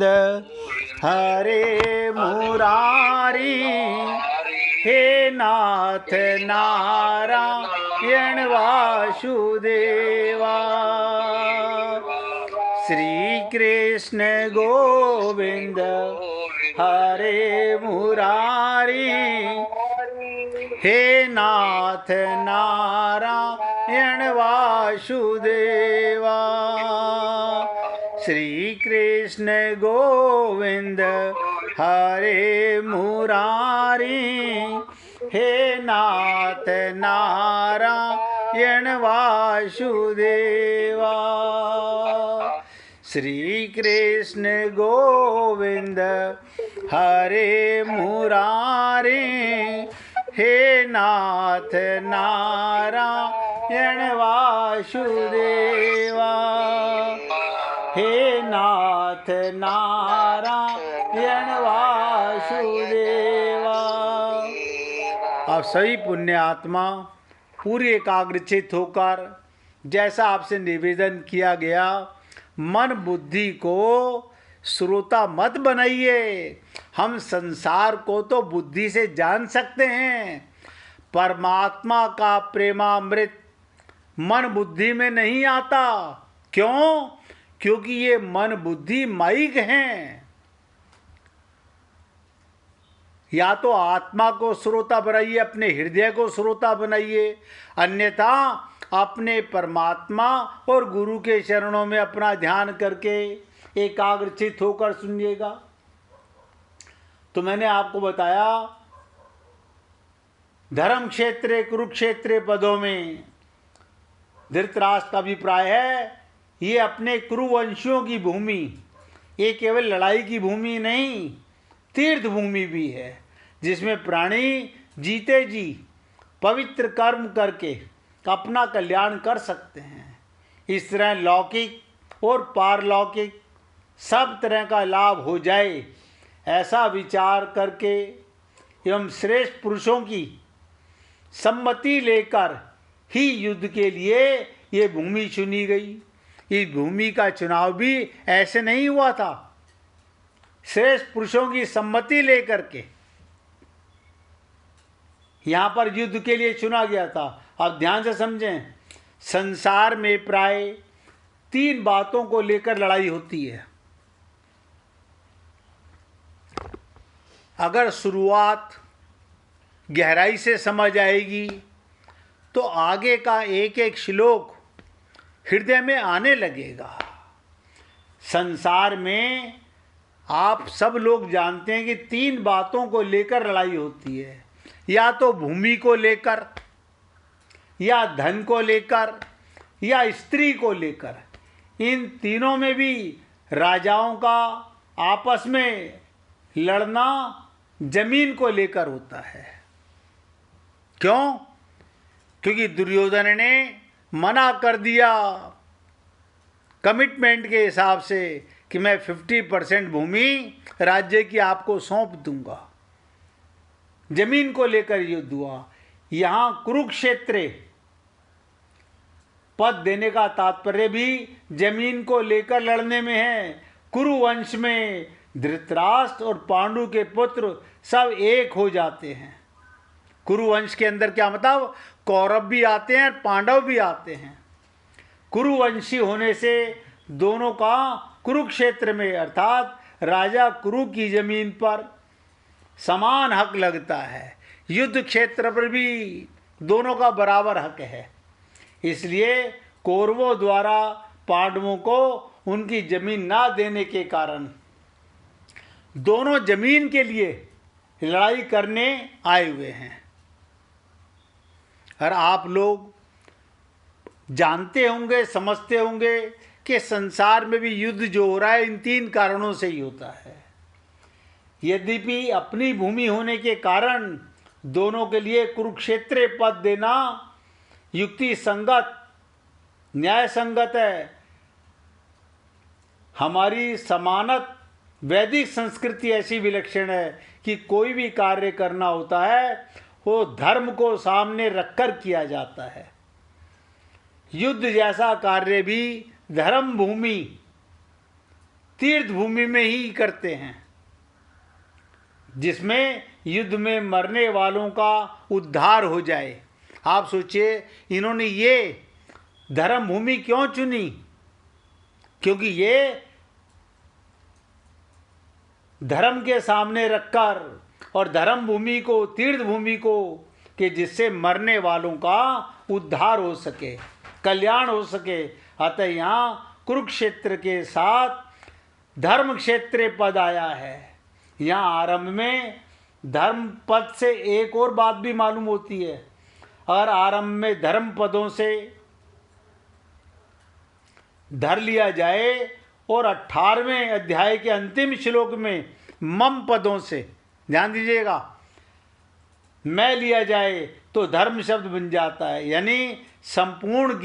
हरे मुरारी, हे नाथ नारायण वासुदेवा। श्री कृष्ण गोविंद हरे मुरारी, हे नाथ नारायण वासुदेवा। श्री कृष्ण गोविंद हरे मुरारी, हे नाथ नारायण वासुदेवा। श्री कृष्ण गोविंद हरे मुरारी, हे नाथ नारायण वासुदेवा। हे नाथ नारायण वासुदेवा। आप सभी पुण्य आत्मा पूरी एकाग्रचित होकर, जैसा आपसे निवेदन किया गया, मन बुद्धि को श्रोता मत बनाइए। हम संसार को तो बुद्धि से जान सकते हैं, परमात्मा का प्रेमामृत मन बुद्धि में नहीं आता। क्यों? क्योंकि ये मन बुद्धि माइक हैं। या तो आत्मा को श्रोता बनाइए, अपने हृदय को श्रोता बनाइए, अन्यथा अपने परमात्मा और गुरु के चरणों में अपना ध्यान करके एकाग्रचित होकर सुनिएगा। तो मैंने आपको बताया, धर्म क्षेत्रे कुरुक्षेत्रे पदों में धृतराष्ट्र का अभिप्राय है, ये अपने कुरुवंशियों की भूमि, ये केवल लड़ाई की भूमि नहीं, तीर्थ भूमि भी है, जिसमें प्राणी जीते जी पवित्र कर्म करके अपना कल्याण कर सकते हैं। इस तरह लौकिक और पारलौकिक सब तरह का लाभ हो जाए, ऐसा विचार करके एवं श्रेष्ठ पुरुषों की सम्मति लेकर ही युद्ध के लिए ये भूमि चुनी गई। इस भूमि का चुनाव भी ऐसे नहीं हुआ था, श्रेष्ठ पुरुषों की सम्मति लेकर के यहाँ पर युद्ध के लिए चुना गया था। आप ध्यान से समझें, संसार में प्राय 3 बातों को लेकर लड़ाई होती है। अगर शुरुआत गहराई से समझ आएगी तो आगे का एक एक श्लोक हृदय में आने लगेगा। संसार में आप सब लोग जानते हैं कि 3 बातों को लेकर लड़ाई होती है, या तो भूमि को लेकर, या धन को लेकर, या स्त्री को लेकर। इन तीनों में भी राजाओं का आपस में लड़ना जमीन को लेकर होता है। क्यों? क्योंकि दुर्योधन ने मना कर दिया कमिटमेंट के हिसाब से कि मैं 50% भूमि राज्य की आपको सौंप दूंगा। जमीन को लेकर युद्ध हुआ। यहाँ कुरुक्षेत्र पद देने का तात्पर्य भी जमीन को लेकर लड़ने में है। कुरुवंश में धृतराष्ट्र और पांडु के पुत्र सब एक हो जाते हैं। कुरुवंश के अंदर क्या मतलब, कौरव भी आते हैं, पांडव भी आते हैं। कुरुवंशी होने से दोनों का कुरुक्षेत्र में अर्थात राजा कुरु की जमीन पर समान हक लगता है। युद्ध क्षेत्र पर भी दोनों का बराबर हक है। इसलिए कौरवों द्वारा पांडवों को उनकी जमीन ना देने के कारण दोनों जमीन के लिए लड़ाई करने आए हुए हैं। और आप लोग जानते होंगे, समझते होंगे कि संसार में भी युद्ध जो हो रहा है इन 3 कारणों से ही होता है। यद्यपि अपनी भूमि होने के कारण दोनों के लिए कुरुक्षेत्र पद देना युक्ति संगत, न्याय संगत है। हमारी समानत वैदिक संस्कृति ऐसी विलक्षण है कि कोई भी कार्य करना होता है वो धर्म को सामने रखकर किया जाता है। युद्ध जैसा कार्य भी धर्म भूमि तीर्थ भूमि में ही करते हैं, जिसमें युद्ध में मरने वालों का उद्धार हो जाए। आप सोचिए इन्होंने ये धर्म भूमि क्यों चुनी? क्योंकि ये धर्म के सामने रखकर और धर्म भूमि को, तीर्थ भूमि को, कि जिससे मरने वालों का उद्धार हो सके, कल्याण हो सके। अतः यहाँ कुरुक्षेत्र के साथ धर्म क्षेत्र पद आया है। यहाँ आरंभ में धर्म पद से एक और बात भी मालूम होती है। अगर आरंभ में धर्म पदों से धर लिया जाए और 18वें अध्याय के अंतिम श्लोक में मम पदों से, ध्यान दीजिएगा, मैं लिया जाए तो धर्म शब्द बन जाता है। यानी संपूर्ण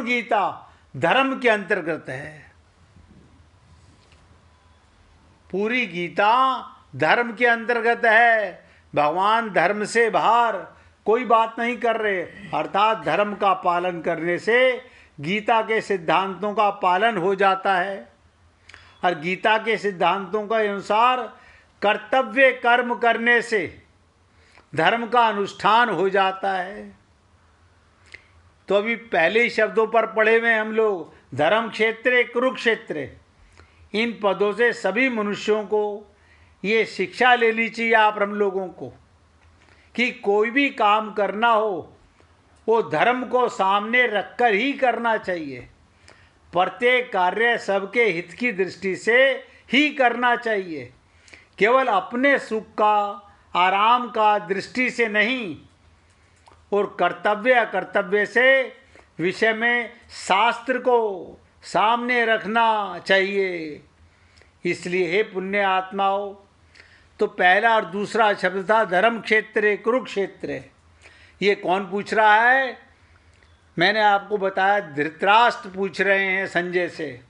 गीता धर्म के अंतर्गत है। पूरी गीता धर्म के अंतर्गत है। भगवान धर्म से बाहर कोई बात नहीं कर रहे। अर्थात धर्म का पालन करने से गीता के सिद्धांतों का पालन हो जाता है और गीता के सिद्धांतों के अनुसार कर्तव्य कर्म करने से धर्म का अनुष्ठान हो जाता है। तो अभी पहले ही शब्दों पर पढ़े हुए हम लोग, धर्म क्षेत्र कुरुक्षेत्र। इन पदों से सभी मनुष्यों को ये शिक्षा लेनी चाहिए, आप हम लोगों को, कि कोई भी काम करना हो वो धर्म को सामने रखकर ही करना चाहिए। प्रत्येक कार्य सबके हित की दृष्टि से ही करना चाहिए, केवल अपने सुख का, आराम का दृष्टि से नहीं। और कर्तव्य अकर्तव्य से विषय में शास्त्र को सामने रखना चाहिए। इसलिए हे पुण्य आत्माओं, तो पहला और दूसरा शब्द था धर्म क्षेत्र कुरुक्षेत्र। ये कौन पूछ रहा है? मैंने आपको बताया, धृतराष्ट्र पूछ रहे हैं संजय से।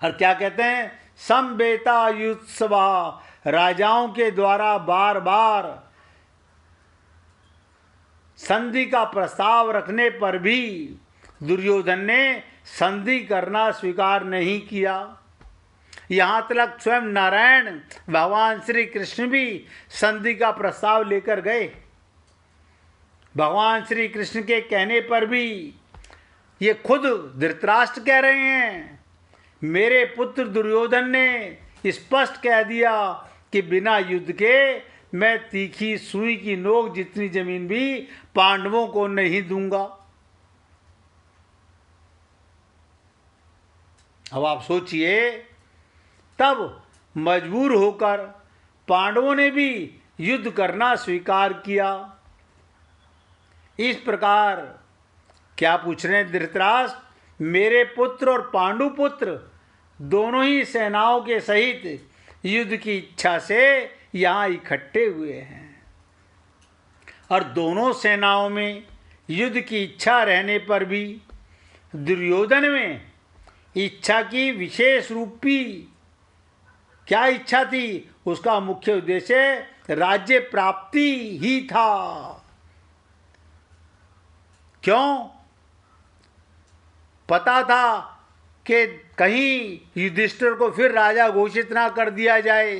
और क्या कहते हैं? समवेता युत्सवा, राजाओं के द्वारा बार बार संधि का प्रस्ताव रखने पर भी दुर्योधन ने संधि करना स्वीकार नहीं किया। यहाँ तक स्वयं नारायण भगवान श्री कृष्ण भी संधि का प्रस्ताव लेकर गए। भगवान श्री कृष्ण के कहने पर भी ये खुद धृतराष्ट्र कह रहे हैं, मेरे पुत्र दुर्योधन ने स्पष्ट कह दिया कि बिना युद्ध के मैं तीखी सुई की नोक जितनी जमीन भी पांडवों को नहीं दूंगा। अब आप सोचिए, तब मजबूर होकर पांडवों ने भी युद्ध करना स्वीकार किया। इस प्रकार क्या पूछ रहे हैं धृतराष्ट्र? मेरे पुत्र और पांडु पुत्र दोनों ही सेनाओं के सहित युद्ध की इच्छा से यहाँ इकट्ठे हुए हैं, और दोनों सेनाओं में युद्ध की इच्छा रहने पर भी दुर्योधन में इच्छा की विशेष रूपी क्या इच्छा थी? उसका मुख्य उद्देश्य राज्य प्राप्ति ही था। क्यों? पता था कि कहीं युधिष्ठिर को फिर राजा घोषित ना कर दिया जाए।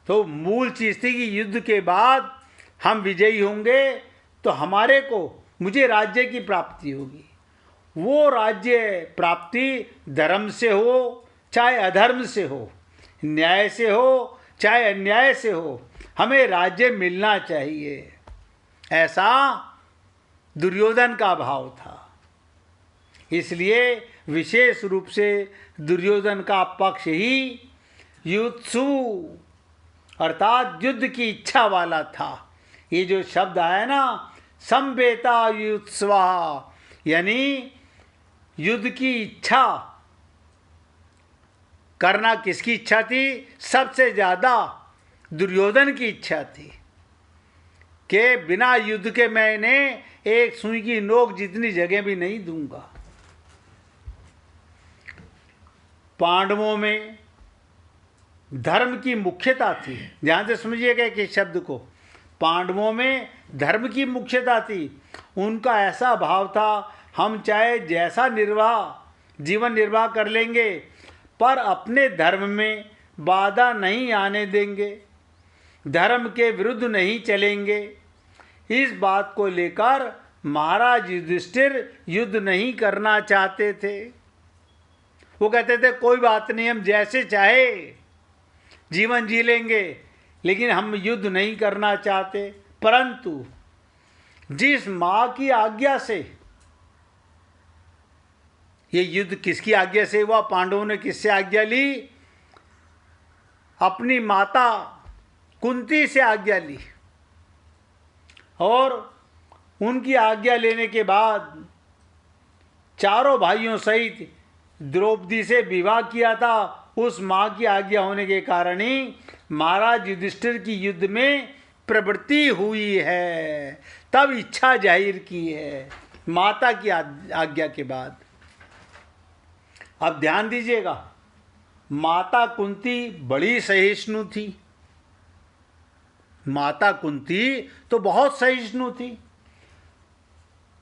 तो मूल चीज थी कि युद्ध के बाद हम विजयी होंगे तो मुझे राज्य की प्राप्ति होगी। वो राज्य प्राप्ति धर्म से हो चाहे अधर्म से हो, न्याय से हो चाहे अन्याय से हो, हमें राज्य मिलना चाहिए, ऐसा दुर्योधन का भाव था। इसलिए विशेष रूप से दुर्योधन का पक्ष ही युत्सु अर्थात युद्ध की इच्छा वाला था। ये जो शब्द आया ना, समवेता युत्स्वा, यानी युद्ध की इच्छा करना किसकी इच्छा थी? सबसे ज्यादा दुर्योधन की इच्छा थी कि बिना युद्ध के मैंने एक सुई की नोक जितनी जगह भी नहीं दूंगा। पांडवों में धर्म की मुख्यता थी। ध्यान से समझिएगा कि शब्द को, पांडवों में धर्म की मुख्यता थी। उनका ऐसा भाव था हम चाहे जैसा जीवन निर्वाह कर लेंगे, पर अपने धर्म में बाधा नहीं आने देंगे, धर्म के विरुद्ध नहीं चलेंगे। इस बात को लेकर महाराज युधिष्ठिर युद्ध नहीं करना चाहते थे। वो कहते थे कोई बात नहीं, हम जैसे चाहे जीवन जी लेंगे, लेकिन हम युद्ध नहीं करना चाहते। परंतु जिस मां की आज्ञा से, ये युद्ध किसकी आज्ञा से हुआ? पांडवों ने किससे आज्ञा ली? अपनी माता कुंती से आज्ञा ली, और उनकी आज्ञा लेने के बाद चारों भाइयों सहित द्रौपदी से विवाह किया था। उस मां की आज्ञा होने के कारण ही महाराज युधिष्ठिर की युद्ध में प्रवृत्ति हुई है, तब इच्छा जाहिर की है माता की आज्ञा के बाद। अब ध्यान दीजिएगा, माता कुंती बड़ी सहिष्णु थी। माता कुंती तो बहुत सहिष्णु थी।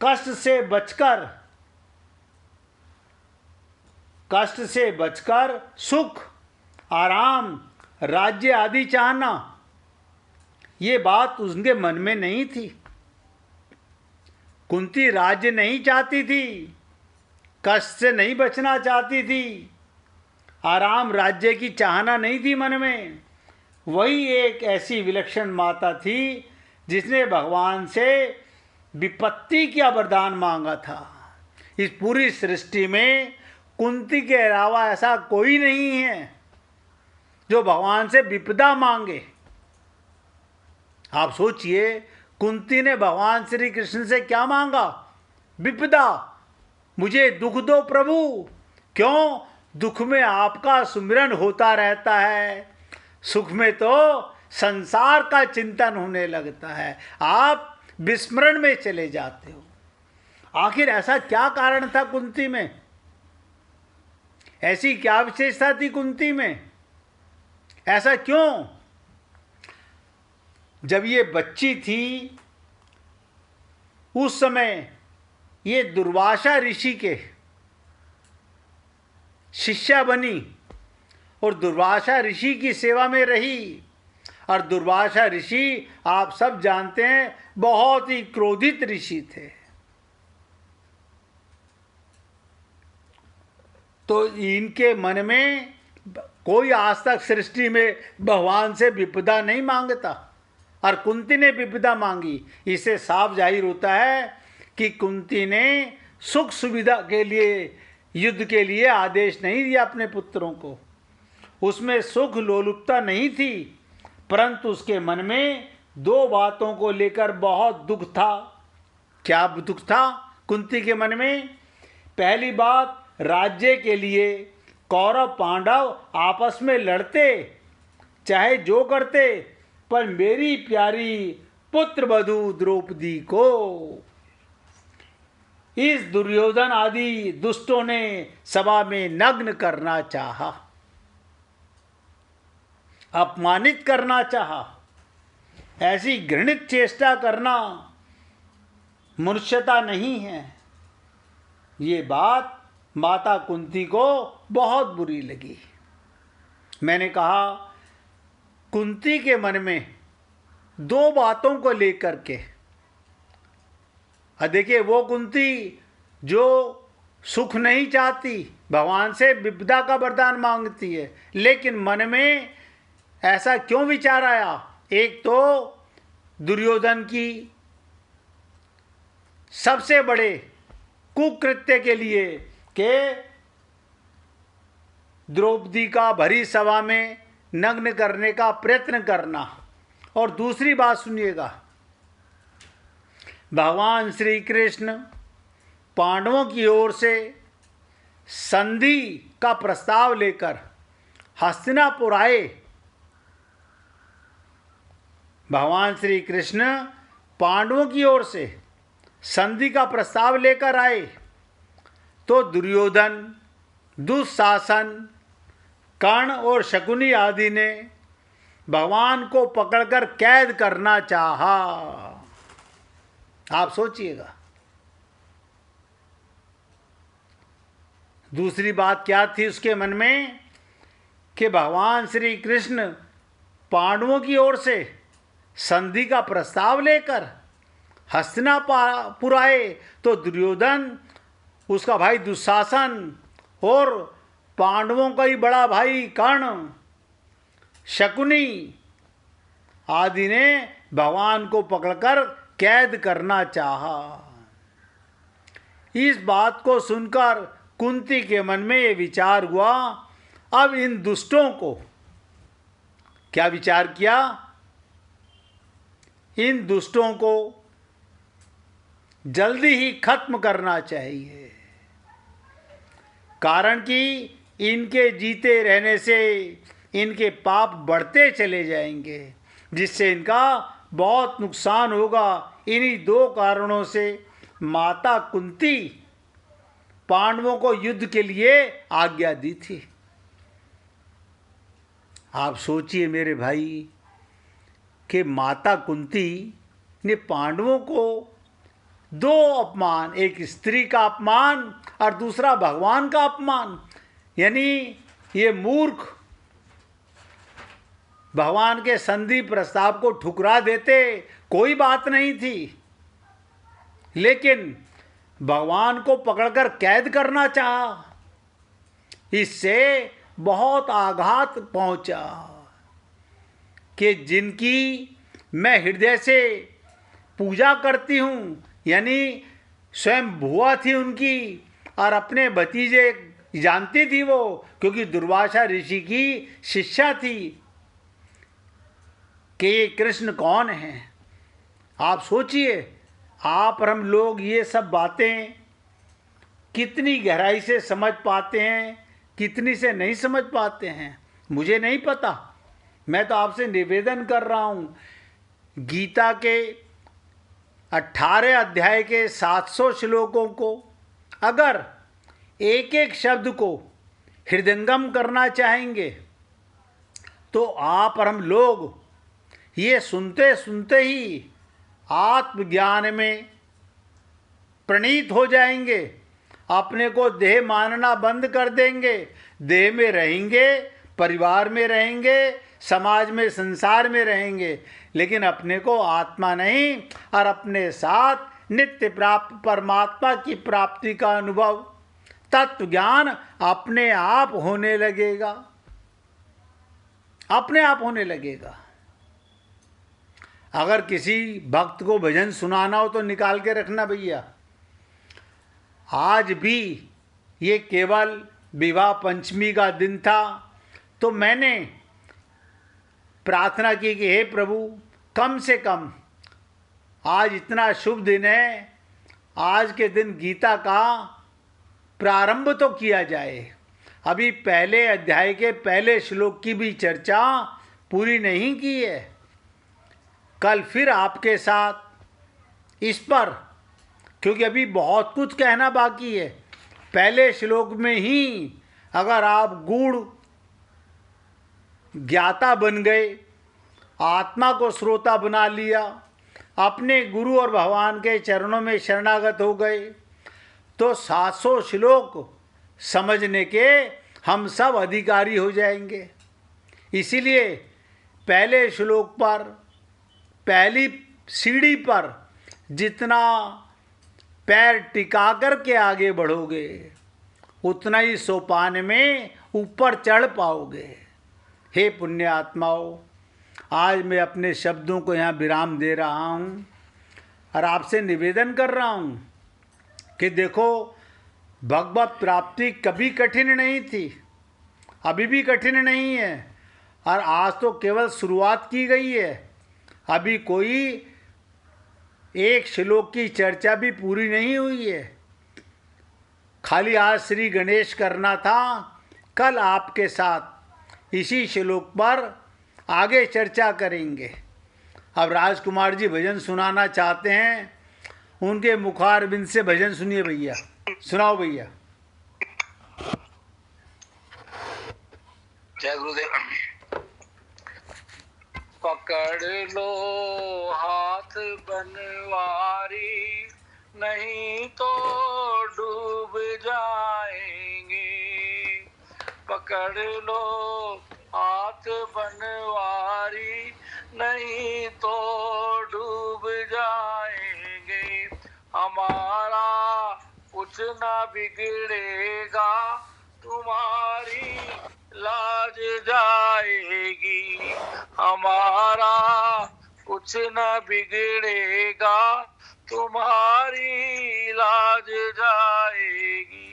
कष्ट से बचकर सुख, आराम, राज्य आदि चाहना, ये बात उनके मन में नहीं थी। कुंती राज्य नहीं चाहती थी, कष्ट से नहीं बचना चाहती थी, आराम राज्य की चाहना नहीं थी मन में। वही एक ऐसी विलक्षण माता थी जिसने भगवान से विपत्ति का वरदान मांगा था। इस पूरी सृष्टि में कुंती के अलावा ऐसा कोई नहीं है जो भगवान से विपदा मांगे। आप सोचिए, कुंती ने भगवान श्री कृष्ण से क्या मांगा? विपदा, मुझे दुख दो प्रभु। क्यों? दुख में आपका सुमिरन होता रहता है, सुख में तो संसार का चिंतन होने लगता है, आप विस्मरण में चले जाते हो। आखिर ऐसा क्या कारण था कुंती में? ऐसी क्या विशेषता थी कुंती में? ऐसा क्यों? जब ये बच्ची थी उस समय ये दुर्वासा ऋषि के शिष्या बनी और दुर्वासा ऋषि की सेवा में रही। और दुर्वासा ऋषि आप सब जानते हैं बहुत ही क्रोधित ऋषि थे। तो इनके मन में कोई आज तक सृष्टि में भगवान से विपदा नहीं मांगता, और कुंती ने विपदा मांगी। इससे साफ जाहिर होता है कि कुंती ने सुख सुविधा के लिए, युद्ध के लिए आदेश नहीं दिया अपने पुत्रों को। उसमें सुख लोलुपता नहीं थी, परंतु उसके मन में दो बातों को लेकर बहुत दुख था। क्या दुख था कुंती के मन में? पहली बात, राज्य के लिए कौरव पांडव आपस में लड़ते, चाहे जो करते, पर मेरी प्यारी पुत्र वधू द्रौपदी को इस दुर्योधन आदि दुष्टों ने सभा में नग्न करना चाहा, अपमानित करना चाहा। ऐसी घृणित चेष्टा करना मनुष्यता नहीं है। ये बात माता कुंती को बहुत बुरी लगी। मैंने कहा कुंती के मन में दो बातों को लेकर के, देखिए वो कुंती जो सुख नहीं चाहती, भगवान से विपदा का वरदान मांगती है, लेकिन मन में ऐसा क्यों विचार आया? एक तो दुर्योधन की सबसे बड़े कुकृत्य के लिए कि द्रौपदी का भरी सभा में नग्न करने का प्रयत्न करना, और दूसरी बात सुनिएगा, भगवान श्री कृष्ण पांडवों की ओर से संधि का प्रस्ताव लेकर हस्तिनापुर आए। भगवान श्री कृष्ण पांडवों की ओर से संधि का प्रस्ताव लेकर आए, तो दुर्योधन, दुशासन, कर्ण और शकुनी आदि ने भगवान को पकड़कर कैद करना चाहा। आप सोचिएगा, दूसरी बात क्या थी उसके मन में कि भगवान श्री कृष्ण पांडवों की ओर से संधि का प्रस्ताव लेकर हस्तिनापुर आए तो दुर्योधन, उसका भाई दुशासन और पांडवों का ही बड़ा भाई कर्ण, शकुनी आदि ने भगवान को पकड़कर कैद करना चाहा। इस बात को सुनकर कुंती के मन में ये विचार हुआ, अब इन दुष्टों को, क्या विचार किया, इन दुष्टों को जल्दी ही खत्म करना चाहिए, कारण कि इनके जीते रहने से इनके पाप बढ़ते चले जाएंगे, जिससे इनका बहुत नुकसान होगा। इन्हीं दो कारणों से माता कुंती पांडवों को युद्ध के लिए आज्ञा दी थी। आप सोचिए मेरे भाई कि माता कुंती ने पांडवों को दो अपमान, एक स्त्री का अपमान और दूसरा भगवान का अपमान, यानी ये मूर्ख भगवान के संधि प्रस्ताव को ठुकरा देते कोई बात नहीं थी, लेकिन भगवान को पकड़कर कैद करना चाहा, इससे बहुत आघात पहुंचा कि जिनकी मैं हृदय से पूजा करती हूँ, यानी स्वयं भुआ थी उनकी और अपने भतीजे जानती थी वो, क्योंकि दुर्वासा ऋषि की शिष्या थी कि ये कृष्ण कौन है। आप सोचिए, आप और हम लोग ये सब बातें कितनी गहराई से समझ पाते हैं, कितनी से नहीं समझ पाते हैं, मुझे नहीं पता। मैं तो आपसे निवेदन कर रहा हूँ, गीता के 18 अध्याय के 700 श्लोकों को अगर एक एक शब्द को हृदयंगम करना चाहेंगे तो आप और हम लोग ये सुनते सुनते ही आत्मज्ञान में प्रणीत हो जाएंगे, अपने को देह मानना बंद कर देंगे, देह में रहेंगे, परिवार में रहेंगे, समाज में, संसार में रहेंगे, लेकिन अपने को आत्मा नहीं और अपने साथ नित्य प्राप्त परमात्मा की प्राप्ति का अनुभव, तत्व ज्ञान अपने आप होने लगेगा, अपने आप होने लगेगा। अगर किसी भक्त को भजन सुनाना हो तो निकाल के रखना भैया। आज भी ये केवल विवाह पंचमी का दिन था तो मैंने प्रार्थना की कि हे प्रभु, कम से कम आज इतना शुभ दिन है, आज के दिन गीता का प्रारंभ तो किया जाए। अभी पहले अध्याय के पहले श्लोक की भी चर्चा पूरी नहीं की है। कल फिर आपके साथ इस पर, क्योंकि अभी बहुत कुछ कहना बाकी है, पहले श्लोक में ही अगर आप गूढ़ ज्ञाता बन गए, आत्मा को श्रोता बना लिया, अपने गुरु और भगवान के चरणों में शरणागत हो गए, तो 700 श्लोक समझने के हम सब अधिकारी हो जाएंगे। इसीलिए पहले श्लोक पर, पहली सीढ़ी पर जितना पैर टिका कर के आगे बढ़ोगे उतना ही सोपान में ऊपर चढ़ पाओगे। हे पुण्य आत्माओं, आज मैं अपने शब्दों को यहाँ विराम दे रहा हूँ और आपसे निवेदन कर रहा हूँ कि देखो, भगवत प्राप्ति कभी कठिन नहीं थी, अभी भी कठिन नहीं है, और आज तो केवल शुरुआत की गई है। अभी कोई एक श्लोक की चर्चा भी पूरी नहीं हुई है। खाली आज श्री गणेश करना था, कल आपके साथ इसी श्लोक पर आगे चर्चा करेंगे। अब राजकुमार जी भजन सुनाना चाहते हैं, उनके मुखारबिंद से भजन सुनिए भैया, सुनाओ भैया। जय गुरुदेव। पकड़ लो हाथ बनवारी, नहीं तो डूब जाएंगे। पकड़ लो हाथ बनवारी, नहीं तो डूब जाएंगे। हमारा कुछ ना बिगड़ेगा, तुम्हारी लाज जाएगी। हमारा कुछ ना बिगड़ेगा, तुम्हारी लाज जाएगी।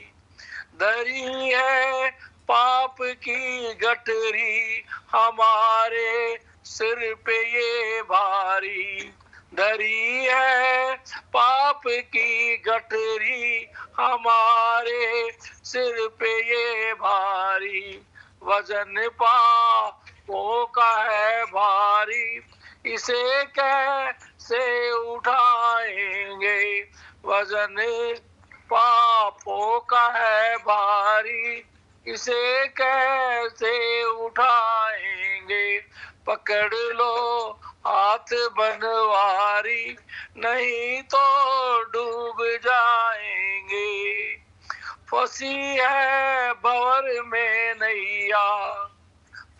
दरी है पाप की गठरी, हमारे सिर पे ये भारी। दरी है पाप की गठरी, हमारे सिर पे ये भारी। वजन पापों का है भारी, इसे कैसे उठाएंगे। वजन पापों का है भारी, इसे कैसे उठाएंगे। पकड़ लो हाथ बनवारी, नहीं तो डूब जाएंगे। फंसी है भंवर में नैया,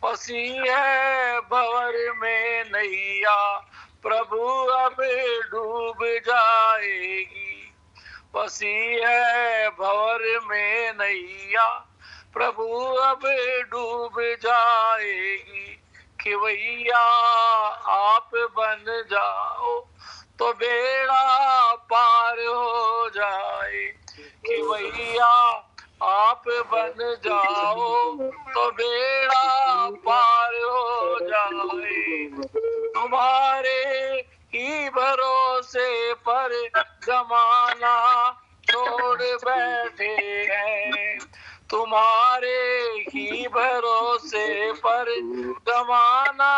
फंसी है भंवर में नैया, प्रभु अब डूब जाएगी। फंसी है भंवर में नैया, प्रभु अब डूब जाएगी। खिवैया आप बन जाओ तो बेड़ा पार हो जाए। खिवैया आप बन जाओ तो बेड़ा पार हो जाए। तुम्हारे ही भरोसे पर जमाना छोड़ बैठे हैं, तुम्हारे ही भरोसे पर जमाना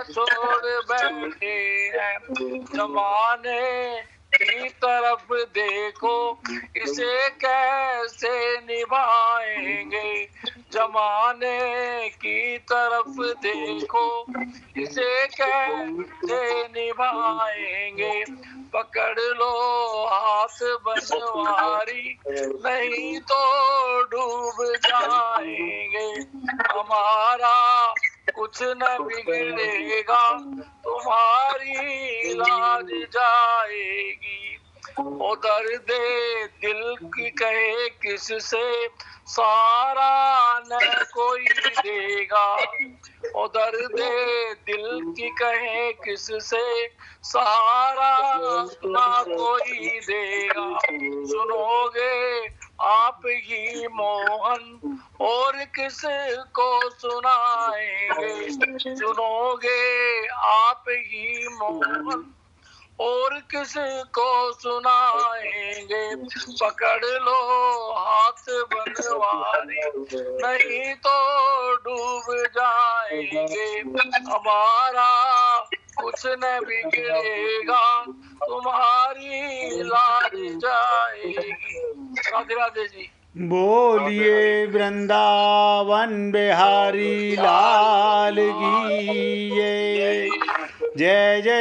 छोड़ बैठे हैं। जमाने की तरफ देखो, इसे कैसे निभाएंगे। जमाने की तरफ देखो, इसे कैसे निभाएंगे। पकड़ लो हाथ बनवारी, नहीं तो डूब जाएंगे। हमारा कुछ न बिगड़ेगा, तुम्हारी लाज जाएगी। ओ दर्द दिल की कहे किससे, सारा न कोई देगा। ओ दर्द दिल की कहे किससे, सहारा ना कोई देगा। सुनोगे आप ही मोहन, और किस को सुनाएंगे। सुनोगे आप ही मोहन, और किस को सुनाएंगे। पकड़ लो हाथ बनवारी, नहीं तो डूब जाएंगे। हमारा कुछ न बिगड़ेगा, तुम्हारी लाज जाएगी। राधे राधे जी। बोलिए वृंदावन बिहारी लाल की जय जय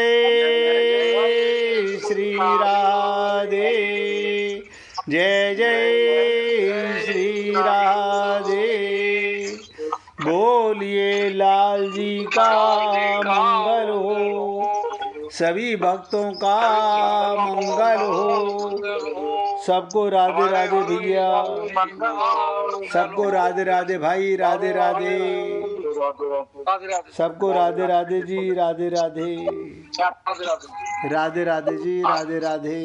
श्री राधे, जय जय श्री राधे। बोलिए लाल जी का मंगल हो, सभी भक्तों का मंगल हो। सबको राधे राधे भैया, सबको राधे राधे भाई, राधे राधे। सबको राधे राधे जी, राधे राधे, राधे राधे जी, राधे राधे।